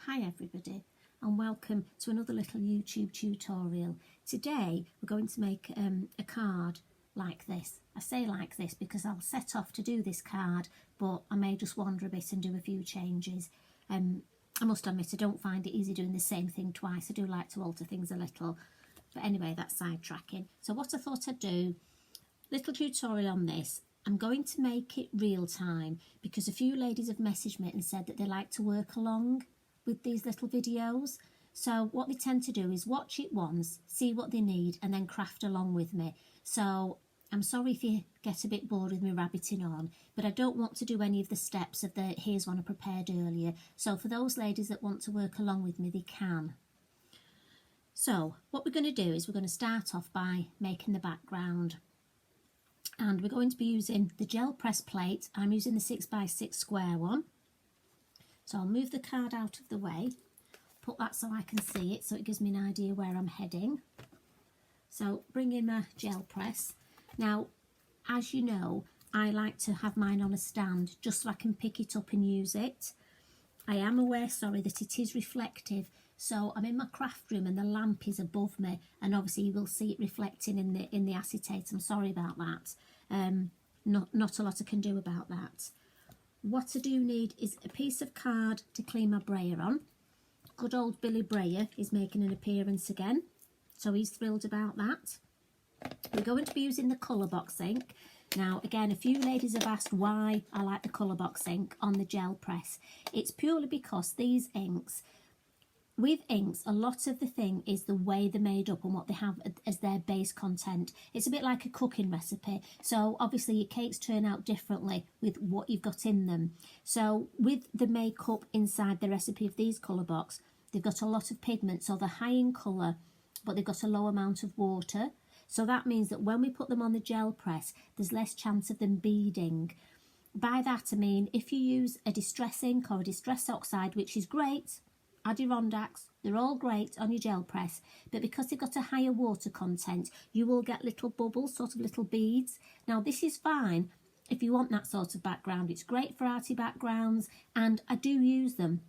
Hi everybody and welcome to another little YouTube tutorial. Today we're going to make a card like this. I say like this because I'll set off to do this card, but I may just wander a bit and do a few changes. I must admit I don't find it easy doing the same thing twice. I do like to alter things a little, but anyway, that's sidetracking. So what I thought I'd do, little tutorial on this. I'm going to make it real time because a few ladies have messaged me and said that they like to work along with these little videos. So what they tend to do is watch it once, see what they need, and then craft along with me. So I'm sorry if you get a bit bored with me rabbiting on, but I don't want to do any of the steps of the here's one I prepared earlier. So for those ladies that want to work along with me, they can. So what we're going to do is we're going to start off by making the background. And we're going to be using the gel press plate. I'm using the 6x6 square one. So I'll move the card out of the way, put that so I can see it, so it gives me an idea where I'm heading. So bring in my gel press. Now, as you know, I like to have mine on a stand just so I can pick it up and use it. I am aware, sorry, that it is reflective. So I'm in my craft room and the lamp is above me, and obviously you will see it reflecting in the acetate. I'm sorry about that. Not a lot I can do about that. What I do need is a piece of card to clean my brayer on. Good old Billy Brayer is making an appearance again, so he's thrilled about that. We're going to be using the colour box ink. Now again, a few ladies have asked why I like the colour box ink on the gel press. It's purely because these inks, with inks, a lot of the thing is the way they're made up and what they have as their base content. It's a bit like a cooking recipe. So obviously your cakes turn out differently with what you've got in them. So with the makeup inside the recipe of these colour box, they've got a lot of pigment. So they're high in colour, but they've got a low amount of water. So that means that when we put them on the gel press, there's less chance of them beading. By that I mean, if you use a distress ink or a distress oxide, which is great, Adirondacks, they're all great on your gel press, but because they've got a higher water content, you will get little bubbles, sort of little beads. Now this is fine if you want that sort of background. It's great for arty backgrounds, and I do use them.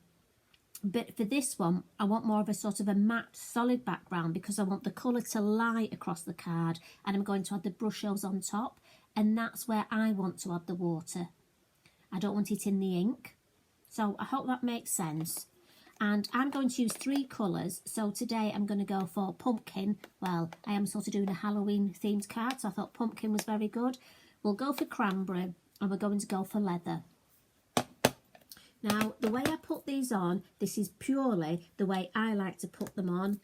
But for this one, I want more of a sort of a matte, solid background because I want the colour to lie across the card, and I'm going to add the brushes on top, and that's where I want to add the water. I don't want it in the ink. So I hope that makes sense. And I'm going to use 3 colours. So today I'm going to go for pumpkin. Well, I am sort of doing a Halloween themed card, so I thought pumpkin was very good. We'll go for cranberry, and we're going to go for leather. Now, the way I put these on, this is purely the way I like to put them on.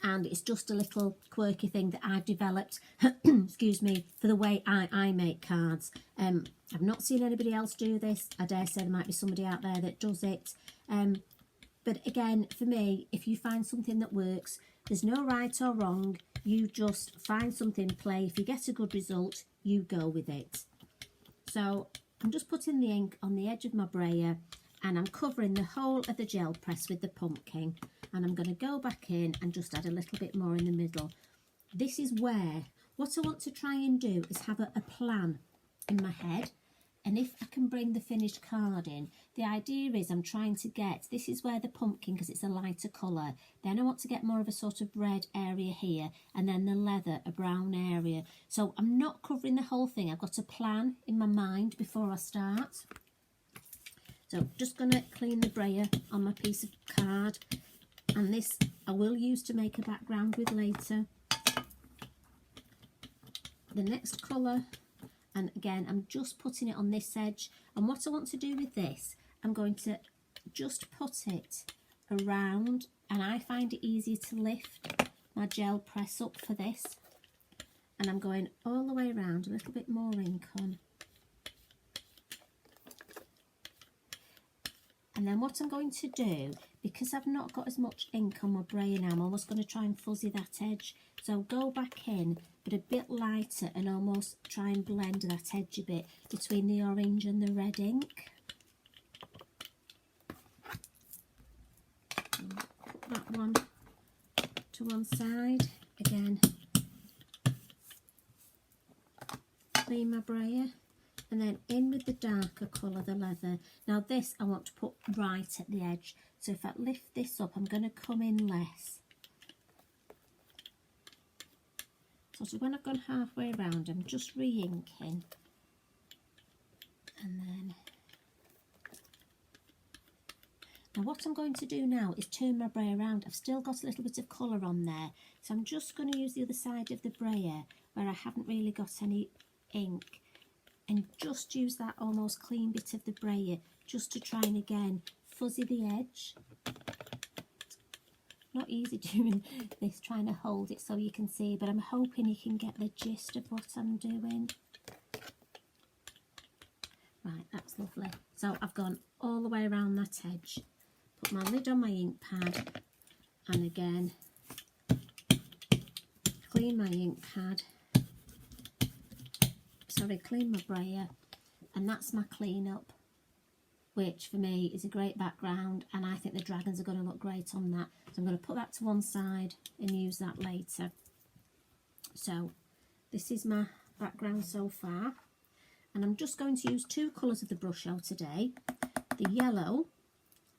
And it's just a little quirky thing that I've developed, excuse me, for the way I make cards. I've not seen anybody else do this. I dare say there might be somebody out there that does it. But again, for me, if you find something that works, there's no right or wrong. You just find something, play. If you get a good result, you go with it. So I'm just putting the ink on the edge of my brayer, and I'm covering the whole of the gel press with the pumpkin. And I'm going to go back in and just add a little bit more in the middle. This is where, what I want to try and do is have a plan in my head. And if I can bring the finished card in, the idea is I'm trying to get, this is where the pumpkin, because it's a lighter colour, then I want to get more of a sort of red area here, and then the leather, a brown area. So I'm not covering the whole thing. I've got a plan in my mind before I start. So just going to clean the brayer on my piece of card, and this I will use to make a background with later. The next colour, and again, I'm just putting it on this edge. And what I want to do with this, I'm going to just put it around, and I find it easier to lift my gel press up for this. And I'm going all the way around, a little bit more ink on. And then what I'm going to do, because I've not got as much ink on my brayer now, I'm almost going to try and fuzzy that edge. So go back in, but a bit lighter, and almost try and blend that edge a bit between the orange and the red ink. Put that one to one side. Again, clean my brayer. and then in with the darker colour, the leather. Now this I want to put right at the edge, so if I lift this up, I'm going to come in less. So when I've gone halfway around, I'm just re-inking, and then now what I'm going to do now is turn my brayer around. I've still got a little bit of colour on there, so I'm just going to use the other side of the brayer where I haven't really got any ink, and just use that almost clean bit of the brayer just to try and again fuzzy the edge. Not easy doing this, trying to hold it so you can see, but I'm hoping you can get the gist of what I'm doing. Right, that's lovely. So I've gone all the way around that edge, put my lid on my ink pad, and again clean my ink pad, clean my brayer, and that's my clean up, which for me is a great background, and I think the dragons are going to look great on that. So I'm going to put that to one side and use that later. So this is my background so far, and I'm just going to use two colours of the brush out today, the yellow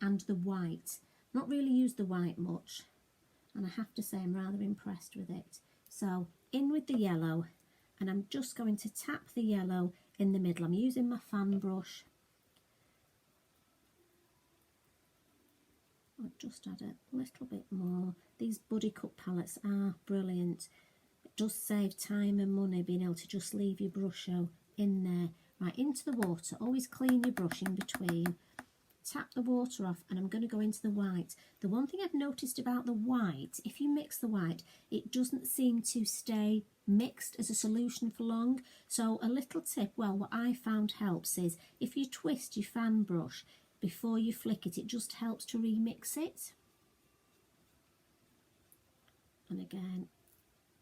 and the white. Not really used the white much, and I have to say I'm rather impressed with it. So in with the yellow, and I'm just going to tap the yellow in the middle. I'm using my fan brush. I'll just add a little bit more. These buddy cut palettes are brilliant. It does save time and money being able to just leave your brush out in there. Right, into the water. Always clean your brush in between. Tap the water off, and I'm going to go into the white. The one thing I've noticed about the white, if you mix the white, it doesn't seem to stay mixed as a solution for long. So a little tip, well, what I found helps is if you twist your fan brush before you flick it, it just helps to remix it. And again,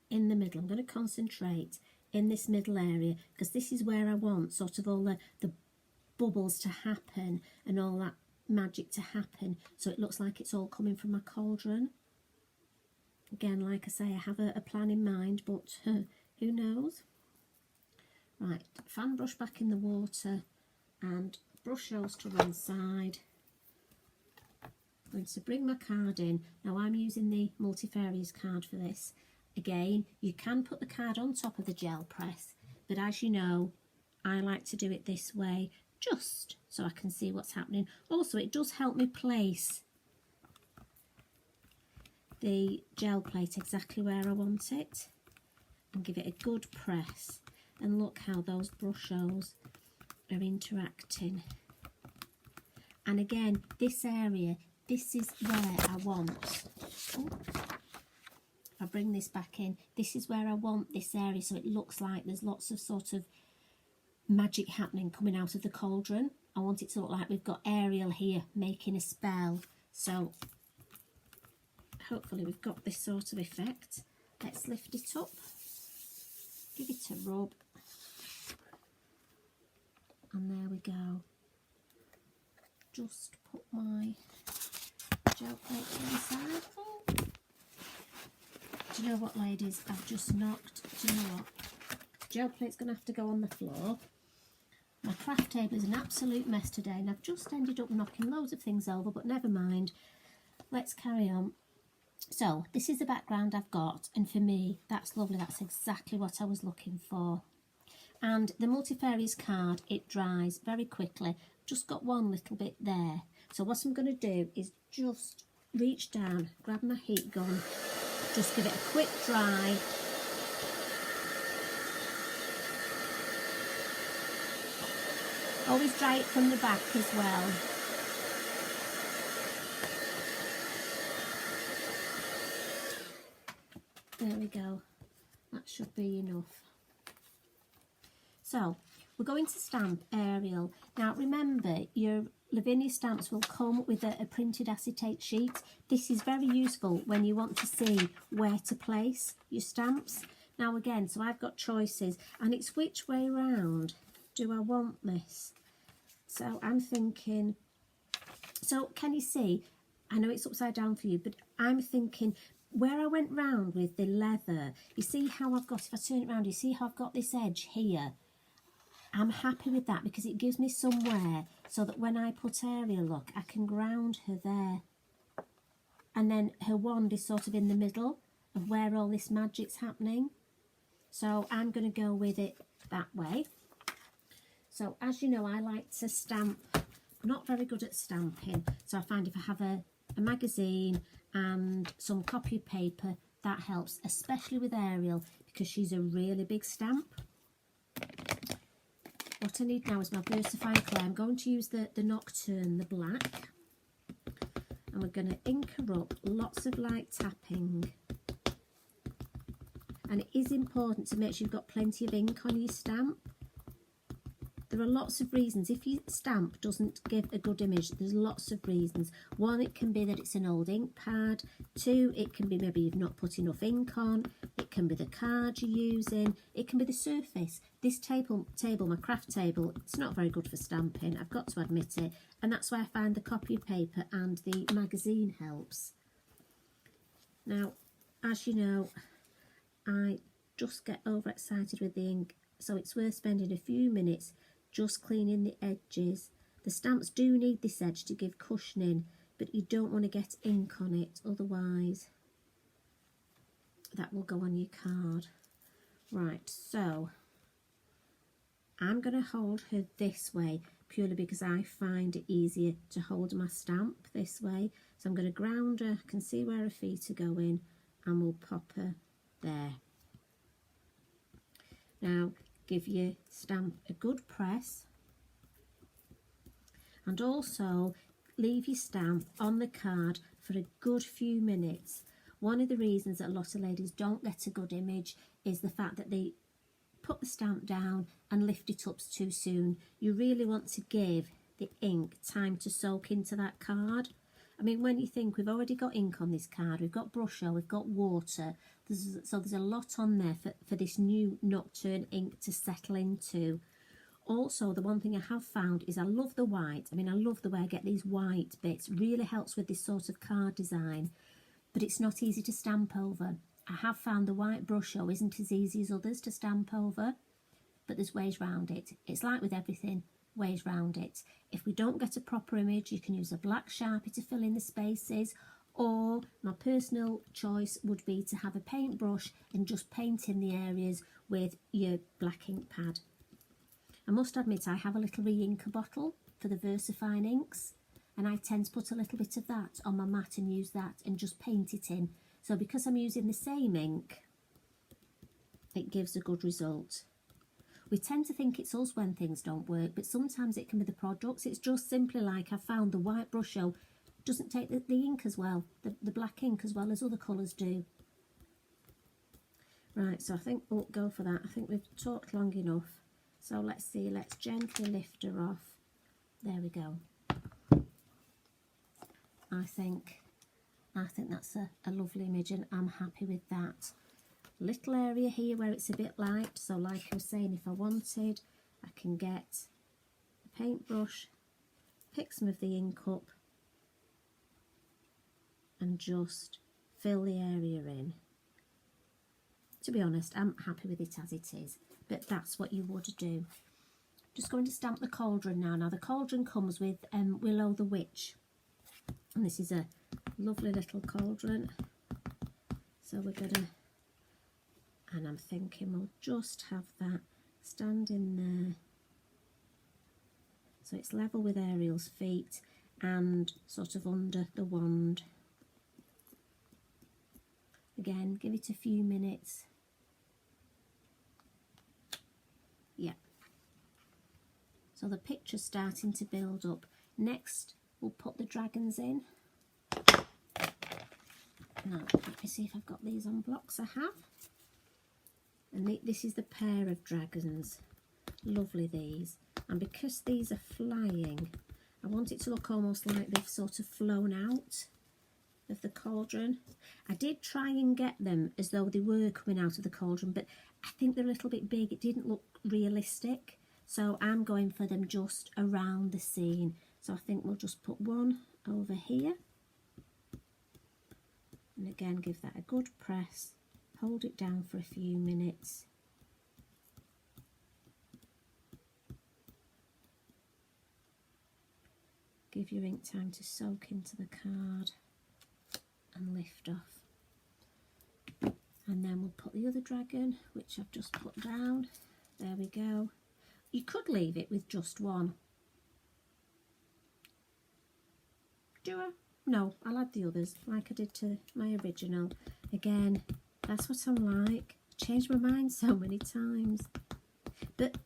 in the middle, I'm going to concentrate in this middle area, because this is where I want sort of all the bubbles to happen and all that magic to happen, so it looks like it's all coming from my cauldron. Again, like I say, I have a plan in mind, but who knows. Right, fan brush back in the water and brush those to one side. I'm going to bring my card in. Now I'm using the Multifarious card for this. Again, you can put the card on top of the gel press, but as you know, I like to do it this way just so I can see what's happening. Also, it does help me place the gel plate exactly where I want it and give it a good press. And look how those brush holes are interacting. And again, this area, this is where I want, if I bring this back in, this is where I want this area, so it looks like there's lots of sort of magic happening coming out of the cauldron. I want it to look like we've got Ariel here making a spell. So hopefully we've got this sort of effect. Let's lift it up, give it a rub, and there we go. Just put my gel plate to the side. Oh. Do you know what, ladies? I've just knocked. Do you know what? Gel plate's going to have to go on the floor. My craft table is an absolute mess today, and I've just ended up knocking loads of things over, but never mind. Let's carry on. So this is the background I've got, and for me, that's lovely. That's exactly what I was looking for. And the Multifarious card, it dries very quickly. Just got one little bit there. So what I'm going to do is just reach down, grab my heat gun, just give it a quick dry. Always dry it from the back as well. There we go. That should be enough. So we're going to stamp Ariel. Now remember, your Lavinia stamps will come with a printed acetate sheet. This is very useful when you want to see where to place your stamps. Now again, so I've got choices, and it's which way round do I want this? So I'm thinking, so can you see, I know it's upside down for you, but I'm thinking where I went round with the leather, you see how I've got, if I turn it round, you see how I've got this edge here? I'm happy with that because it gives me somewhere so that when I put Ariel, look, I can ground her there. And then her wand is sort of in the middle of where all this magic's happening. So I'm going to go with it that way. So as you know, I like to stamp. I'm not very good at stamping. So I find if I have a magazine and some copy paper, that helps, especially with Ariel, because she's a really big stamp. What I need now is my versifying clay. I'm going to use the Nocturne, the black. And we're going to ink her up, lots of light tapping. And it is important to make sure you've got plenty of ink on your stamp. There are lots of reasons. If your stamp doesn't give a good image, there's lots of reasons. One, it can be that it's an old ink pad. Two, it can be maybe you've not put enough ink on. It can be the card you're using. It can be the surface. This table, my craft table, it's not very good for stamping. I've got to admit it. And that's why I find the copy paper and the magazine helps. Now, as you know, I just get overexcited with the ink, so it's worth spending a few minutes just cleaning the edges. The stamps do need this edge to give cushioning, but you don't want to get ink on it, otherwise that will go on your card. Right, so I'm going to hold her this way purely because I find it easier to hold my stamp this way. So I'm going to ground her, I can see where her feet are going, and we'll pop her there. Now give your stamp a good press, and also leave your stamp on the card for a good few minutes. One of the reasons that a lot of ladies don't get a good image is the fact that they put the stamp down and lift it up too soon. You really want to give the ink time to soak into that card. I mean, when you think we've already got ink on this card, we've got brush, we've got water, so there's a lot on there for this new Nocturne ink to settle into. Also, the one thing I have found is I love the white. I mean, I love the way I get these white bits. Really helps with this sort of card design, but it's not easy to stamp over. I have found the white brush isn't as easy as others to stamp over, but there's ways round it. It's like with everything, ways round it. If we don't get a proper image, you can use a black Sharpie to fill in the spaces, or my personal choice would be to have a paintbrush and just paint in the areas with your black ink pad. I must admit I have a little re-inker bottle for the VersaFine inks, and I tend to put a little bit of that on my mat and use that and just paint it in. So because I'm using the same ink, it gives a good result. We tend to think it's us when things don't work, but sometimes it can be the products. It's just simply like I found the white brush doesn't take the ink as well, the black ink as well as other colours do. Right, so I think we'll go for that. I think we've talked long enough. So let's see, let's gently lift her off. There we go. I think that's a lovely image, and I'm happy with that. Little area here where it's a bit light, so like I was saying, if I wanted, I can get a paintbrush, pick some of the ink up and just fill the area in. To be honest, I'm happy with it as it is, but that's what you would do. Just going to stamp the cauldron now. Now the cauldron comes with Willow the Witch, and this is a lovely little cauldron. So we're gonna, and I'm thinking we'll just have that stand in there so it's level with Ariel's feet and sort of under the wand. Again, give it a few minutes. Yeah. So the picture's starting to build up. Next, we'll put the dragons in. Now, let me see if I've got these on blocks. I have. And this is the pair of dragons. Lovely, these. And because these are flying, I want it to look almost like they've sort of flown out of the cauldron. I did try and get them as though they were coming out of the cauldron, but I think they're a little bit big. It didn't look realistic. So I'm going for them just around the scene. So I think we'll just put one over here. And again, give that a good press. Hold it down for a few minutes. Give your ink time to soak into the card and lift off. And then we'll put the other dragon, which I've just put down. There we go. You could leave it with just one. Do I? No, I'll add the others like I did to my original. Again, that's what I'm like. Changed my mind so many times. But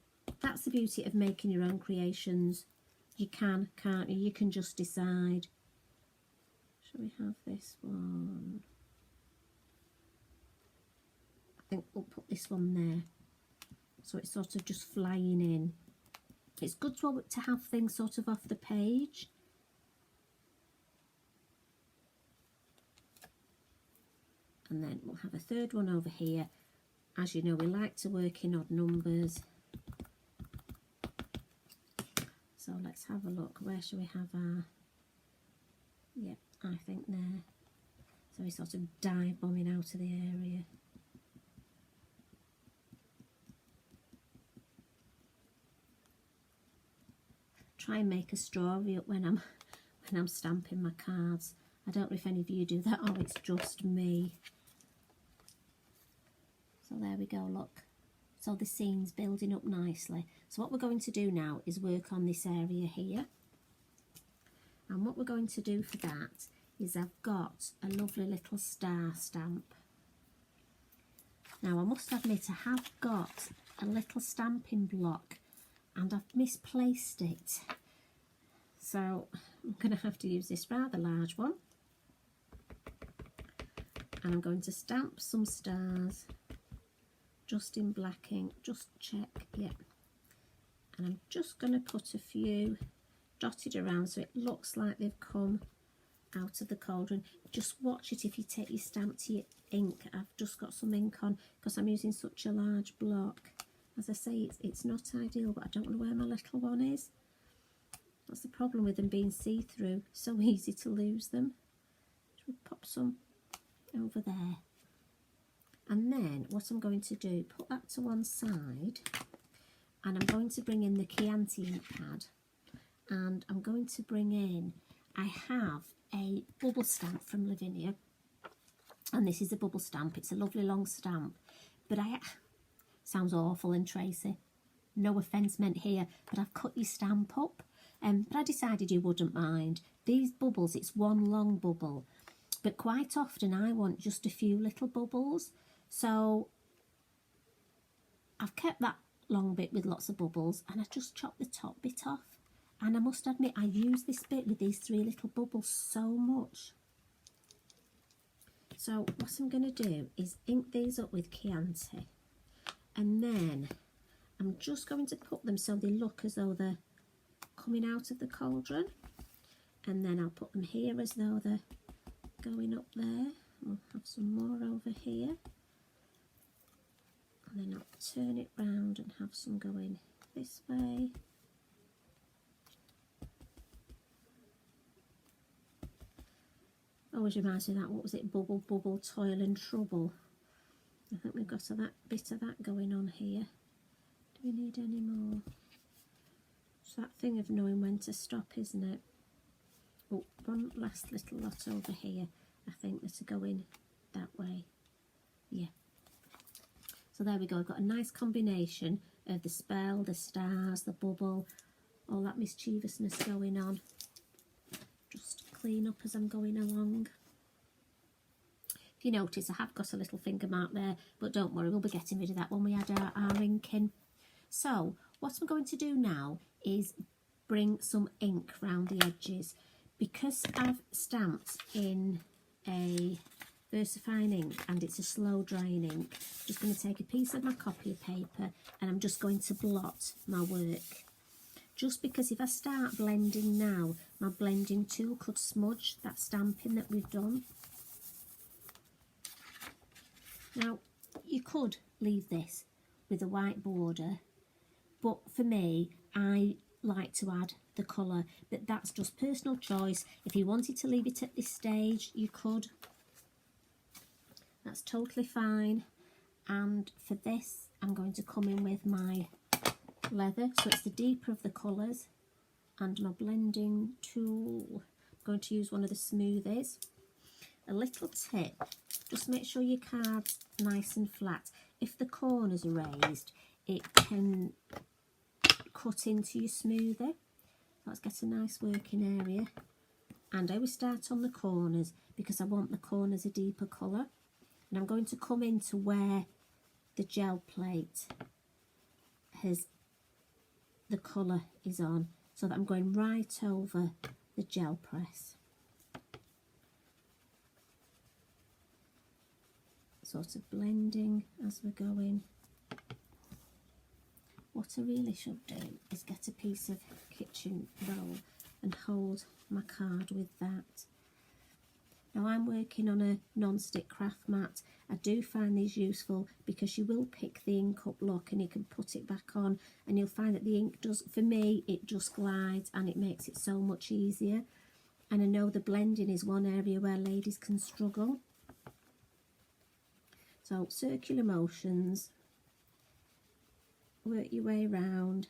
that's the beauty of making your own creations. You can, can't you? You can just decide. Shall we have this one? I think we'll put this one there. So it's sort of just flying in. It's good to have things sort of off the page. And then we'll have a third one over here. As you know, we like to work in odd numbers. So let's have a look. Where shall we have our... Yep, I think there. So we sort of dive bombing out of the area. Try and make a story up when I'm stamping my cards. I don't know if any of you do that or it's just me. So there we go, look. So the scene's building up nicely. So what we're going to do now is work on this area here. And what we're going to do for that is I've got a lovely little star stamp. Now I must admit I have got a little stamping block and I've misplaced it. So I'm going to have to use this rather large one. And I'm going to stamp some stars just in black ink, just check, yeah. And I'm just going to put a few dotted around so it looks like they've come out of the cauldron. Just watch it if you take your stamp to your ink. I've just got some ink on because I'm using such a large block. As I say, it's not ideal, but I don't know where my little one is. That's the problem with them being see-through. So easy to lose them. Should we pop some over there? And then what I'm going to do, put that to one side, and I'm going to bring in the Chianti ink pad, and I'm going to bring in, I have a bubble stamp from Lavinia, and this is a bubble stamp. It's a lovely long stamp, but sounds awful and Tracy, no offence meant here, but I've cut your stamp up, but I decided you wouldn't mind. These bubbles, it's one long bubble, but quite often I want just a few little bubbles. So I've kept that long bit with lots of bubbles and I just chopped the top bit off. And I must admit, I use this bit with these three little bubbles so much. So what I'm going to do is ink these up with Chianti. And then I'm just going to put them so they look as though they're coming out of the cauldron. And then I'll put them here as though they're going up there. We'll have some more over here. And then I'll turn it round and have some going this way. Always reminds me of that, what was it, bubble, bubble, toil and trouble. I think we've got that bit of that going on here. Do we need any more? It's that thing of knowing when to stop, isn't it? Oh, one last little lot over here, I think, that are going that way. Yeah. So there we go, I've got a nice combination of the spell, the stars, the bubble, all that mischievousness going on. Just clean up as I'm going along. If you notice, I have got a little finger mark there, but don't worry, we'll be getting rid of that when we add our ink in. So what I'm going to do now is bring some ink round the edges. Because I've stamped in a VersaFine ink and it's a slow drying ink, I'm just going to take a piece of my copy paper and I'm just going to blot my work. Just because if I start blending now, my blending tool could smudge that stamping that we've done. Now, you could leave this with a white border, but for me, I like to add the colour, but that's just personal choice. If you wanted to leave it at this stage, you could. That's totally fine. And for this, I'm going to come in with my leather, so it's the deeper of the colours. and my blending tool. I'm going to use one of the smoothies. A little tip, just make sure your card's nice and flat. If the corners are raised, it can cut into your smoothie. Let's get a nice working area. And I always start on the corners because I want the corners a deeper colour. And I'm going to come into where the gel plate has the colour is on, so that I'm going right over the gel press. Sort of blending as we're going. What I really should do is get a piece of kitchen roll and hold my card with that. Now I'm working on a non-stick craft mat. I do find these useful because you will pick the ink up, look, and you can put it back on, and you'll find that the ink does, for me, it just glides and it makes it so much easier. And I know the blending is one area where ladies can struggle. So circular motions, work your way around.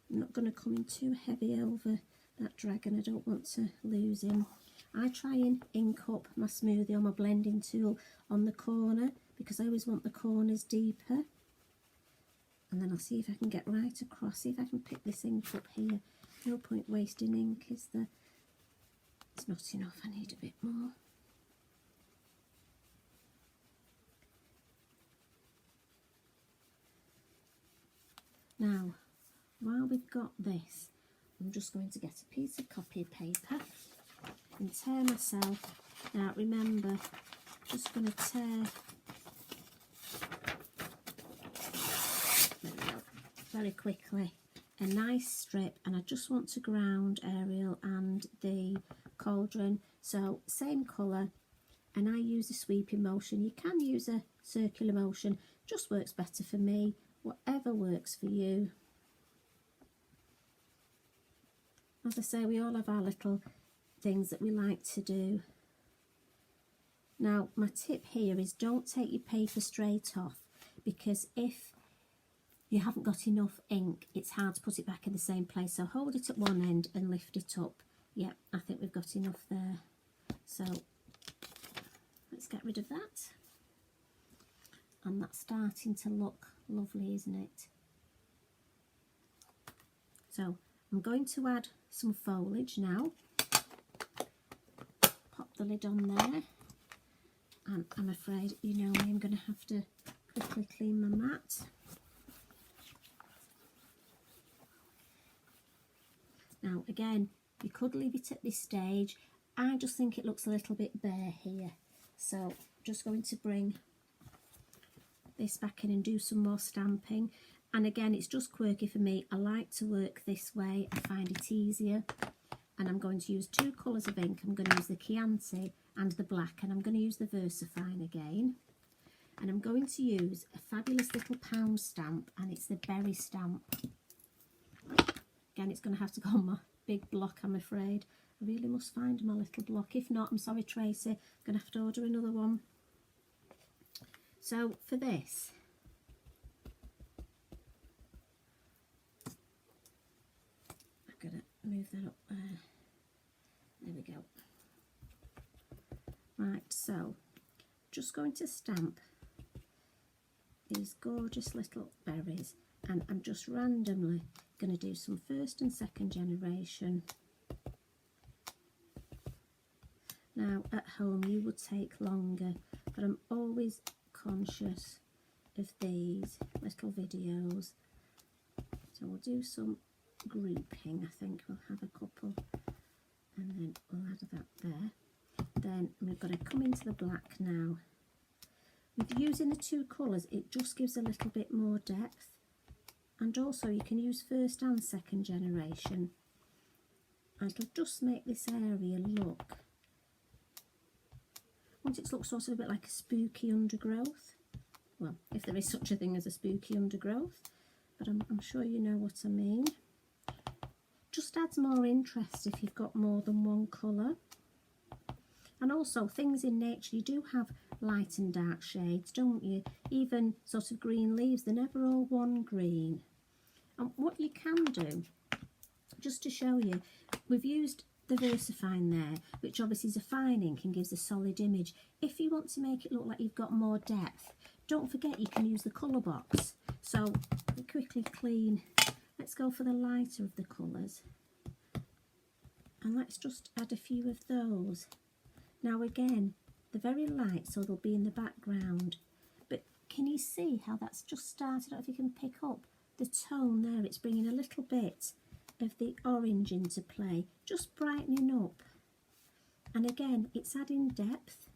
I'm not going to come in too heavy over that dragon, I don't want to lose him. I try and ink up my smoothie on my blending tool on the corner because I always want the corners deeper. And then I'll see if I can get right across, see if I can pick this ink up here. No point wasting ink, is there? It's not enough, I need a bit more. Now, while we've got this, I'm just going to get a piece of copy paper and tear myself. Now remember, just going to tear, there we go, very quickly, a nice strip, and I just want to ground Ariel and the cauldron. So same colour, and I use a sweeping motion. You can use a circular motion, just works better for me. Whatever works for you. As I say, we all have our little things that we like to do. Now, my tip here is don't take your paper straight off, because if you haven't got enough ink, it's hard to put it back in the same place. So hold it at one end and lift it up. Yep, I think we've got enough there. So let's get rid of that. And that's starting to look lovely, isn't it? So I'm going to add some foliage now. Pop the lid on there, and I'm afraid, you know me, I'm going to have to quickly clean my mat. Now again, you could leave it at this stage. I just think it looks a little bit bare here, so just going to bring this back in and do some more stamping. And again, it's just quirky for me. I like to work this way, I find it easier. And I'm going to use two colours of ink. I'm going to use the Chianti and the black, and I'm going to use the VersaFine again. And I'm going to use a fabulous little pound stamp, and it's the berry stamp. Again, it's going to have to go on my big block, I'm afraid. I really must find my little block. If not, I'm sorry, Tracy, I'm going to have to order another one. So for this, I've got to move that up there. There we go. Right, so just going to stamp these gorgeous little berries, and I'm just randomly going to do some first and second generation. Now at home you would take longer, but I'm always conscious of these little videos, so we'll do some grouping. I think we'll have a couple, and then we'll add that there. Then we've got to come into the black now. With using the two colours, it just gives a little bit more depth, and also you can use first and second generation, and it'll just make this area look, I want it to look sort of a bit like a spooky undergrowth. Well, if there is such a thing as a spooky undergrowth, but I'm sure you know what I mean. Just adds more interest if you've got more than one colour. And also, things in nature, you do have light and dark shades, don't you? Even sort of green leaves, they're never all one green. And what you can do, just to show you, we've used the VersaFine there, which obviously is a fine ink and gives a solid image. If you want to make it look like you've got more depth, don't forget you can use the colour box. So quickly clean. Let's go for the lighter of the colours. And let's just add a few of those. Now again, they're very light, so they'll be in the background. But can you see how that's just started? I don't know if you can pick up the tone there. It's bringing a little bit of the orange into play, just brightening up. And again, it's adding depth.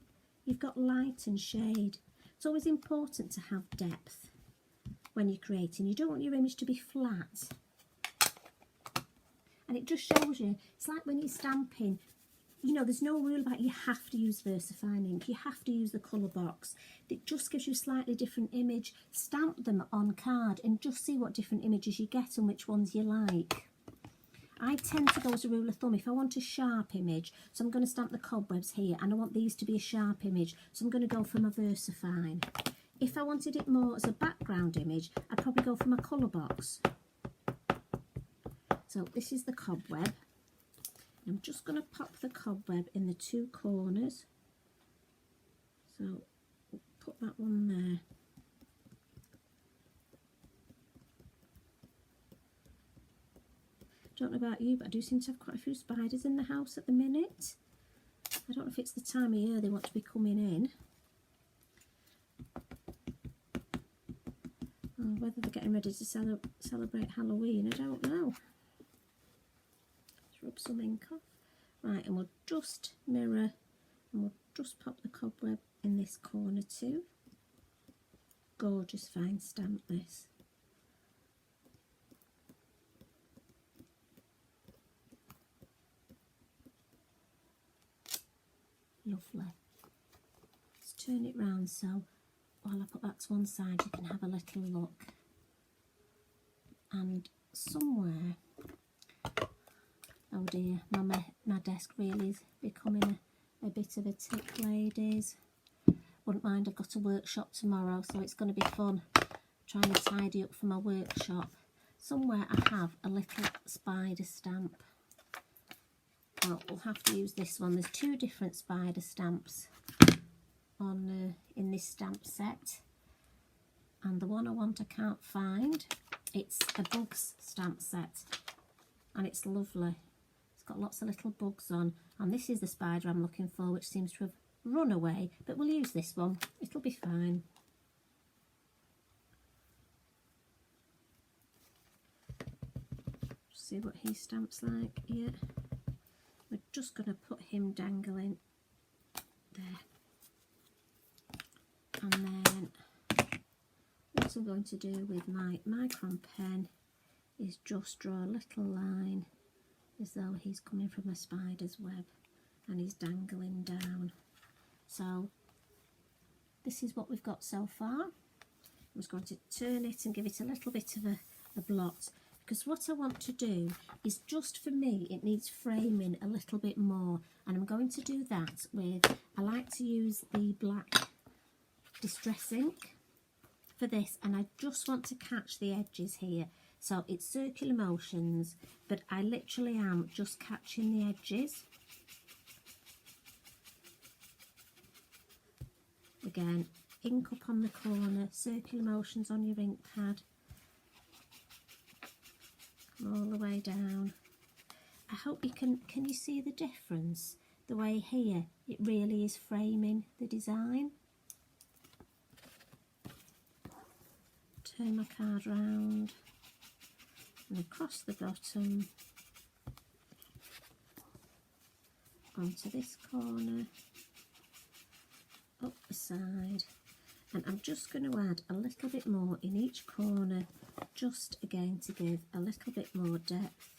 You've got light and shade. It's always important to have depth when you're creating. You don't want your image to be flat. And it just shows you, it's like when you're stamping, you know, there's no rule about you have to use VersaFine ink, you have to use the colour box. It just gives you a slightly different image. Stamp them on card and just see what different images you get and which ones you like. I tend to go as a rule of thumb, if I want a sharp image, so I'm going to stamp the cobwebs here, and I want these to be a sharp image, so I'm going to go for my VersaFine. If I wanted it more as a background image, I'd probably go for my colour box. So this is the cobweb. I'm just going to pop the cobweb in the two corners. So put that one there. Don't know about you, but I do seem to have quite a few spiders in the house at the minute. I don't know if it's the time of year they want to be coming in. Or whether they're getting ready to celebrate Halloween, I don't know. Let's rub some ink off. Right, and we'll just mirror and we'll just pop the cobweb in this corner too. Gorgeous fine stamp this. Lovely. Let's turn it round so while I put that to one side you can have a little look. And somewhere, oh dear, my desk really is becoming a bit of a tick, ladies. Wouldn't mind, I've got a workshop tomorrow, so it's going to be fun trying to tidy up for my workshop. Somewhere I have a little spider stamp. Well, we'll have to use this one. There's two different spider stamps on in this stamp set, and the one I want I can't find. It's a bugs stamp set, and it's lovely. It's got lots of little bugs on, and this is the spider I'm looking for, which seems to have run away, but we'll use this one. It'll be fine. See what he stamps like here. We're just going to put him dangling there. And then what I'm going to do with my micron pen is just draw a little line as though he's coming from a spider's web and he's dangling down. So this is what we've got so far. I'm just going to turn it and give it a little bit of a blot, because what I want to do is, just for me, it needs framing a little bit more, and I'm going to do that with, I like to use the black distress ink for this, and I just want to catch the edges here. So it's circular motions, but I literally am just catching the edges. Again, ink up on the corner, circular motions on your ink pad. All the way down. I hope you can you see the difference? The way here it really is framing the design. Turn my card round and across the bottom onto this corner, up the side, and I'm just going to add a little bit more in each corner, just again to give a little bit more depth.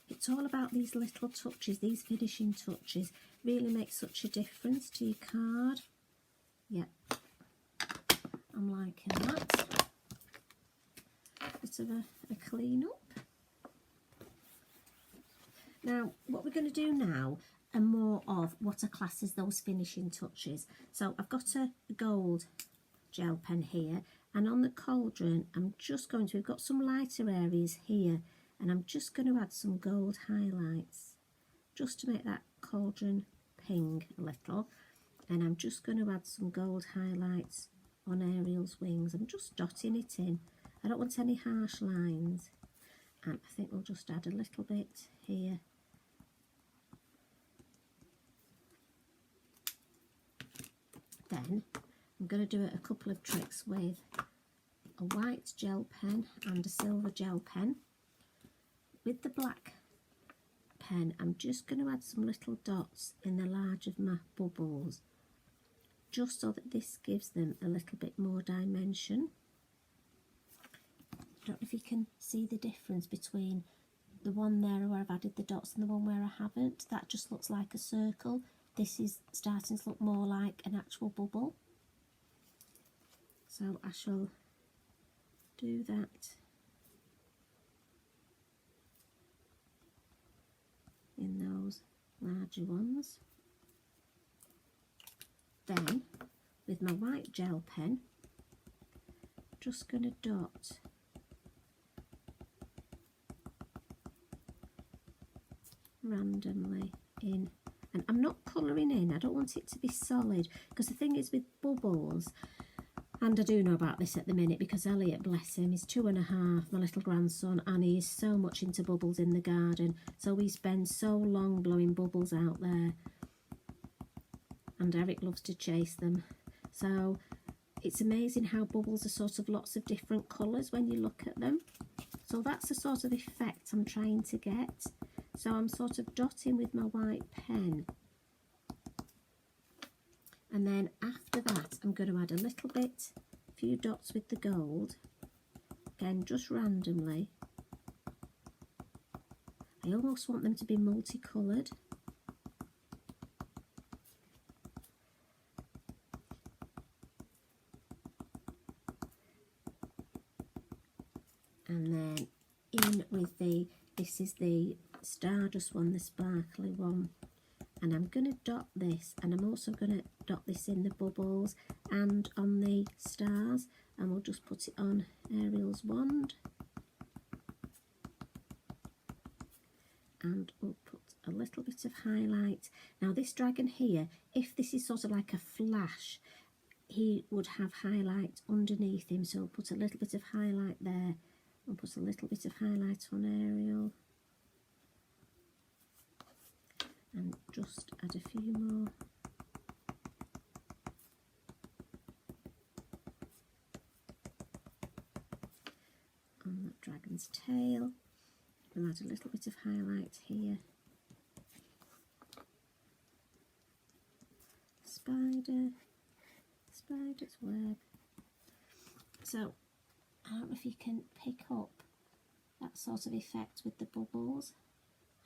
It's all about these little touches, these finishing touches really make such a difference to your card. Yep, I'm liking that. Bit of a clean up. Now what we're going to do now are more of what are classed as those finishing touches. So I've got a gold gel pen here, And on the cauldron, I'm just going to, we've got some lighter areas here, and I'm just going to add some gold highlights, just to make that cauldron ping a little. And I'm just going to add some gold highlights on Ariel's wings. I'm just dotting it in. I don't want any harsh lines. And I think we'll just add a little bit here. Then I'm going to do a couple of tricks with a white gel pen and a silver gel pen. With the black pen, I'm just going to add some little dots in the large of my bubbles, just so that this gives them a little bit more dimension. I don't know if you can see the difference between the one there where I've added the dots and the one where I haven't. That just looks like a circle. This is starting to look more like an actual bubble. So I shall do that in those larger ones. Then with my white gel pen, just going to dot randomly in, and I'm not colouring in, I don't want it to be solid, because the thing is with bubbles, and I do know about this at the minute because Elliot, bless him, is 2.5, my little grandson, and he is so much into bubbles in the garden, so we spend so long blowing bubbles out there, and Eric loves to chase them. So it's amazing how bubbles are sort of lots of different colours when you look at them. So that's the sort of effect I'm trying to get. So I'm sort of dotting with my white pen, and then after that I'm going to add a little bit, a few dots with the gold, again just randomly. I almost want them to be multicoloured. And then in with the, this is the Stardust one, the sparkly one, and I'm going to dot this, and I'm also going to dot this in the bubbles and on the stars, and we'll just put it on Ariel's wand, and we'll put a little bit of highlight. Now this dragon here, if this is sort of like a flash, he would have highlight underneath him, so we'll put a little bit of highlight there, and put a little bit of highlight on Ariel. And just add a few more. On that dragon's tail. We'll add a little bit of highlight here. Spider's web. So I don't know if you can pick up that sort of effect with the bubbles,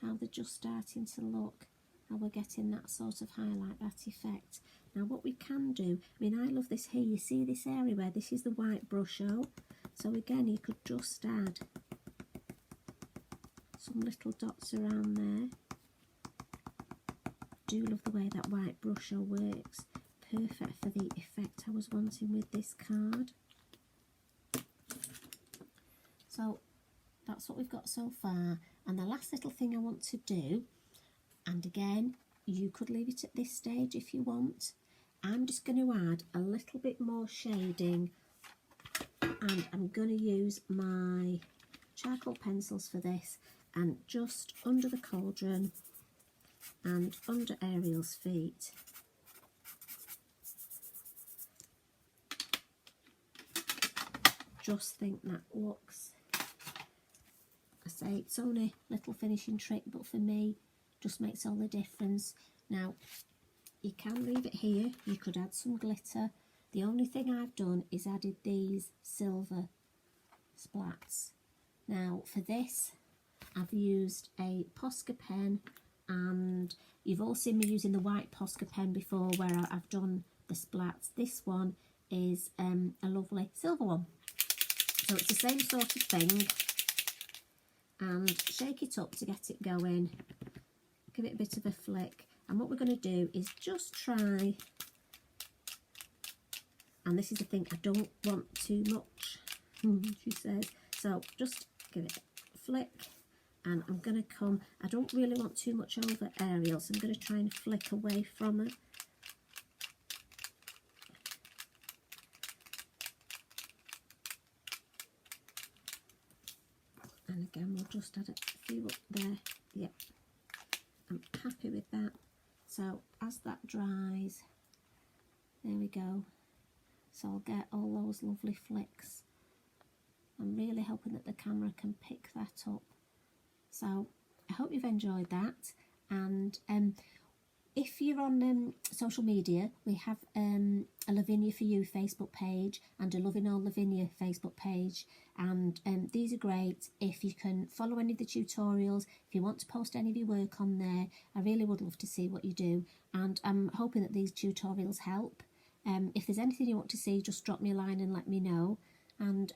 how they're just starting to look, how we're getting that sort of highlight, that effect. Now what we can do, I mean I love this here, you see this area where this is the white brush out, so again you could just add some little dots around there. Do love the way that white brush works, perfect for the effect I was wanting with this card. So that's what we've got so far, and the last little thing I want to do, and again you could leave it at this stage if you want, I'm just going to add a little bit more shading, and I'm going to use my charcoal pencils for this, and just under the cauldron and under Ariel's feet, just think that looks, I say it's only a little finishing trick, but for me just makes all the difference. Now you can leave it here, you could add some glitter. The only thing I've done is added these silver splats. Now for this I've used a Posca pen, and you've all seen me using the white Posca pen before where I've done the splats. This one is a lovely silver one, so it's the same sort of thing, and shake it up to get it going, give it a bit of a flick, and what we're going to do is just try And this is the thing, I don't want too much, she says. So just give it a flick, and I'm going to come, I don't really want too much over Ariel, so I'm going to try and flick away from her. And again, we'll just add a few up there. Yep, I'm happy with that. So as that dries, there we go. So I'll get all those lovely flicks. I'm really hoping that the camera can pick that up. So I hope you've enjoyed that. And if you're on social media, we have a Lavinia for You Facebook page and a Loving All Lavinia Facebook page, and these are great if you can follow any of the tutorials. If you want to post any of your work on there, I really would love to see what you do, and I'm hoping that these tutorials help. If there's anything you want to see, just drop me a line and let me know. And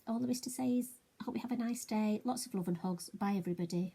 all there is to say is I hope you have a nice day. Lots of love and hugs. Bye everybody.